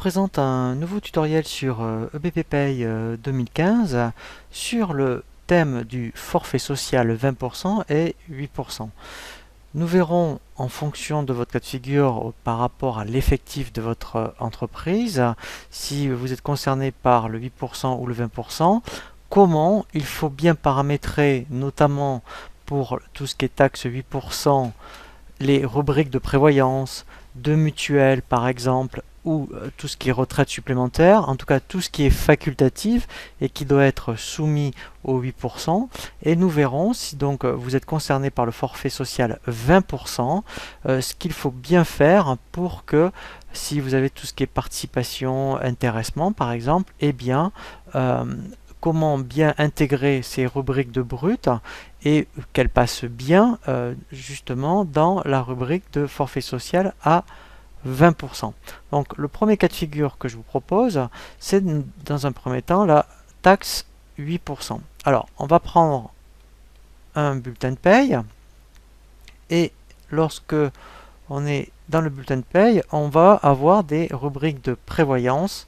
présente un nouveau tutoriel sur EBP Pay 2015 sur le thème du forfait social 20% et 8%. Nous verrons en fonction de votre cas de figure par rapport à l'effectif de votre entreprise, si vous êtes concerné par le 8% ou le 20%, comment il faut bien paramétrer, notamment pour tout ce qui est taxe 8%, les rubriques de prévoyance, de mutuelle par exemple, ou tout ce qui est retraite supplémentaire, en tout cas tout ce qui est facultatif et qui doit être soumis au 8%. Et nous verrons si donc vous êtes concerné par le forfait social 20%, ce qu'il faut bien faire pour que si vous avez tout ce qui est participation, intéressement par exemple, eh bien comment bien intégrer ces rubriques de brut et qu'elles passent bien justement dans la rubrique de forfait social à 20%. Donc le premier cas de figure que je vous propose, c'est dans un premier temps la taxe 8%. Alors on va prendre un bulletin de paye et lorsque on est dans le bulletin de paye, on va avoir des rubriques de prévoyance.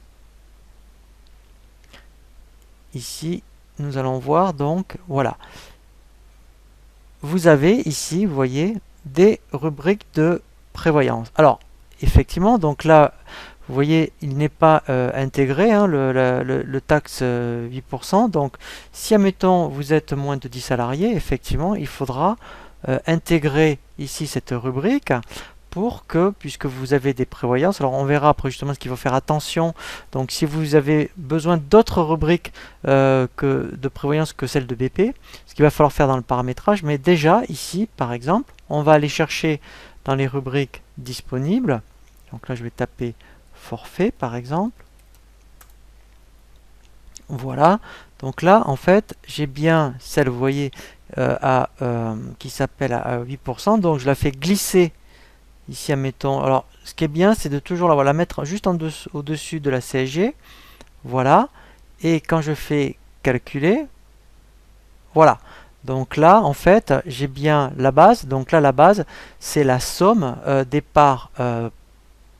Ici, nous allons voir donc, voilà. Vous avez ici, vous voyez, des rubriques de prévoyance. Alors, effectivement, donc là, vous voyez, il n'est pas intégré, hein, le taxe 8%. Donc, si, admettons, vous êtes moins de 10 salariés, effectivement, il faudra intégrer ici cette rubrique pour que, puisque vous avez des prévoyances, alors on verra après justement ce qu'il faut faire attention. Donc si vous avez besoin d'autres rubriques de prévoyance que celle de BP, ce qu'il va falloir faire dans le paramétrage, mais déjà ici par exemple, on va aller chercher dans les rubriques disponibles. Donc là je vais taper forfait par exemple. Voilà, donc là en fait j'ai bien celle, vous voyez, qui s'appelle à 8%, donc je la fais glisser ici, admettons. Alors, ce qui est bien, c'est de toujours la mettre juste au-dessus de la CSG. Voilà. Et quand je fais calculer, voilà. Donc là, en fait, j'ai bien la base. Donc là, la base, c'est la somme des parts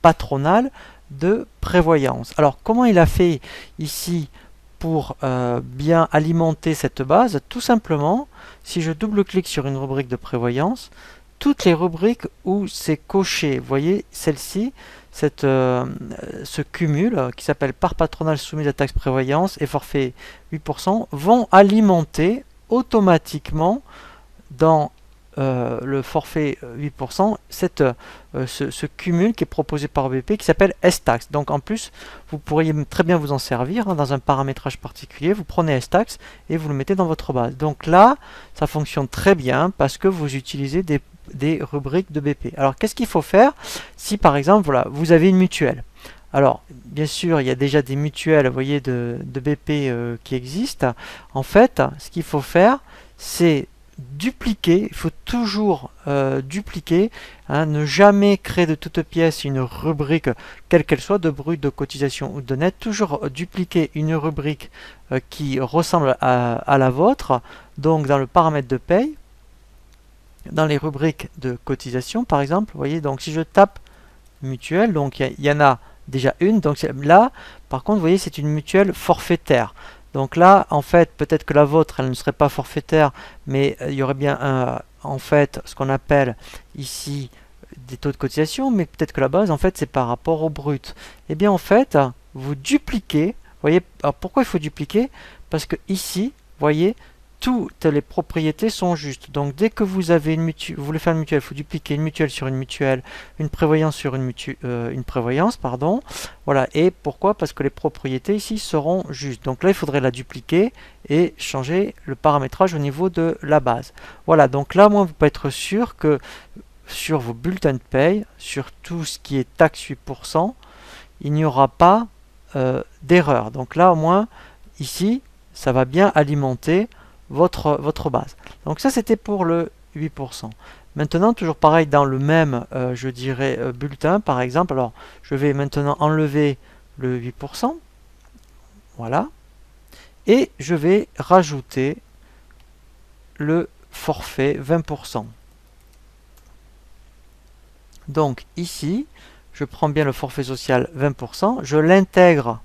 patronales de prévoyance. Alors, comment il a fait ici pour bien alimenter cette base? Tout simplement, si je double-clique sur une rubrique de prévoyance, toutes les rubriques où c'est coché, vous voyez, celle-ci, ce cumul qui s'appelle part patronale soumise à taxe prévoyance et forfait 8%, vont alimenter automatiquement dans le forfait 8%, ce cumul qui est proposé par BP qui s'appelle S-Tax. Donc en plus, vous pourriez très bien vous en servir hein, dans un paramétrage particulier. Vous prenez S-Tax et vous le mettez dans votre base. Donc là, ça fonctionne très bien parce que vous utilisez des rubriques de BP. Alors qu'est-ce qu'il faut faire si par exemple voilà, vous avez une mutuelle? Alors bien sûr il y a déjà des mutuelles, vous voyez, de BP qui existent. En fait ce qu'il faut faire c'est dupliquer, il faut toujours dupliquer, hein, ne jamais créer de toute pièce une rubrique quelle qu'elle soit, de brut, de cotisation ou de net, toujours dupliquer une rubrique qui ressemble à la vôtre, donc dans le paramètre de paye, dans les rubriques de cotisation par exemple, vous voyez, donc si je tape mutuelle, donc il y en a déjà une, donc là par contre vous voyez c'est une mutuelle forfaitaire. Donc là en fait peut-être que la vôtre elle ne serait pas forfaitaire, mais il y aurait bien en fait ce qu'on appelle ici des taux de cotisation, mais peut-être que la base en fait c'est par rapport au brut. Et bien en fait vous dupliquez, vous voyez, alors pourquoi il faut dupliquer? Parce que ici vous voyez toutes les propriétés sont justes. Donc dès que vous avez vous voulez faire une mutuelle, il faut dupliquer une mutuelle sur une mutuelle, une prévoyance sur une prévoyance, pardon. Voilà. Et pourquoi? Parce que les propriétés ici seront justes. Donc là, il faudrait la dupliquer et changer le paramétrage au niveau de la base. Voilà. Donc là, moi, vous pouvez être sûr que sur vos bulletins de paye, sur tout ce qui est taxe 8%, il n'y aura pas d'erreur. Donc là, au moins, ici, ça va bien alimenter votre base. Donc ça c'était pour le 8%. Maintenant toujours pareil dans le même je dirais bulletin par exemple, alors je vais maintenant enlever le 8%, voilà, et je vais rajouter le forfait 20%. Donc ici je prends bien le forfait social 20%, je l'intègre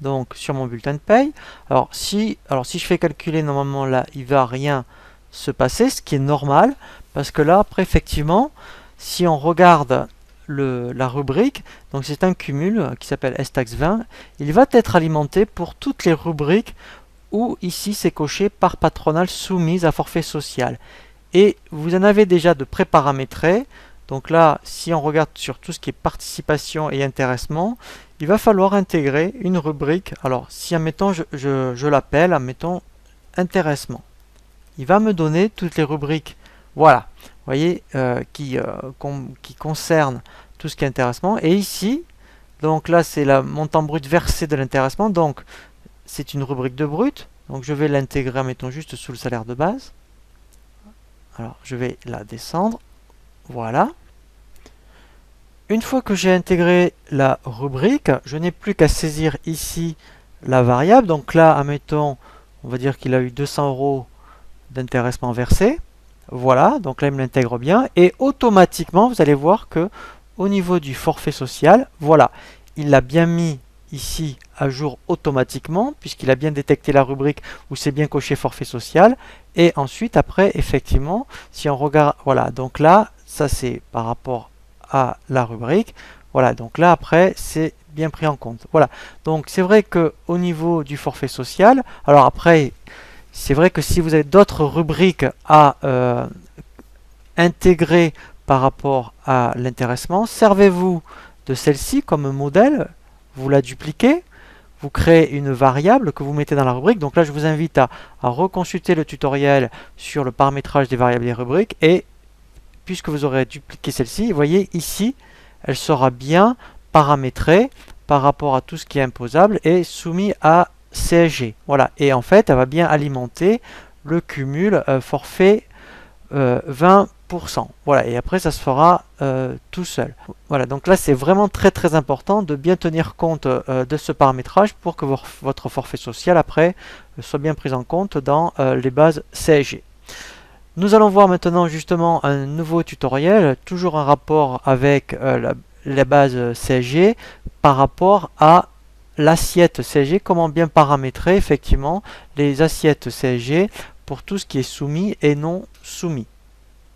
donc sur mon bulletin de paye. Alors si je fais calculer, normalement là, il va rien se passer, ce qui est normal, parce que là, après, effectivement, si on regarde la rubrique, donc c'est un cumul qui s'appelle S-Tax 20, il va être alimenté pour toutes les rubriques où ici c'est coché par patronale soumise à forfait social. Et vous en avez déjà de pré-paramétrés. Donc là, si on regarde sur tout ce qui est participation et intéressement, il va falloir intégrer une rubrique. Alors, si admettons, je l'appelle, admettons, intéressement. Il va me donner toutes les rubriques, voilà, vous voyez, qui concernent tout ce qui est intéressement. Et ici, donc là, c'est le montant brut versé de l'intéressement. Donc, c'est une rubrique de brut. Donc, je vais l'intégrer, mettons, juste sous le salaire de base. Alors, je vais la descendre. Voilà. Une fois que j'ai intégré la rubrique, je n'ai plus qu'à saisir ici la variable. Donc là, admettons, on va dire qu'il a eu 200 € d'intéressement versé. Voilà, donc là, il me l'intègre bien. Et automatiquement, vous allez voir que au niveau du forfait social, voilà, il l'a bien mis ici à jour automatiquement, puisqu'il a bien détecté la rubrique où c'est bien coché forfait social. Et ensuite, après, effectivement, si on regarde, voilà, donc là, ça c'est par rapport à la rubrique. Voilà, donc là, après, c'est bien pris en compte. Voilà, donc c'est vrai que au niveau du forfait social, alors après, c'est vrai que si vous avez d'autres rubriques à intégrer par rapport à l'intéressement, servez-vous de celle-ci comme modèle, vous la dupliquez, vous créez une variable que vous mettez dans la rubrique. Donc là, je vous invite à reconsulter le tutoriel sur le paramétrage des variables et des rubriques. Et puisque vous aurez dupliqué celle-ci, vous voyez ici, elle sera bien paramétrée par rapport à tout ce qui est imposable et soumis à CSG. Voilà. Et en fait, elle va bien alimenter le cumul forfait 20%. Voilà, et après ça se fera tout seul. Voilà, donc là c'est vraiment très important de bien tenir compte de ce paramétrage pour que votre forfait social après soit bien pris en compte dans les bases CSG. Nous allons voir maintenant justement un nouveau tutoriel, toujours en rapport avec la base CSG par rapport à l'assiette CSG, comment bien paramétrer effectivement les assiettes CSG pour tout ce qui est soumis et non soumis.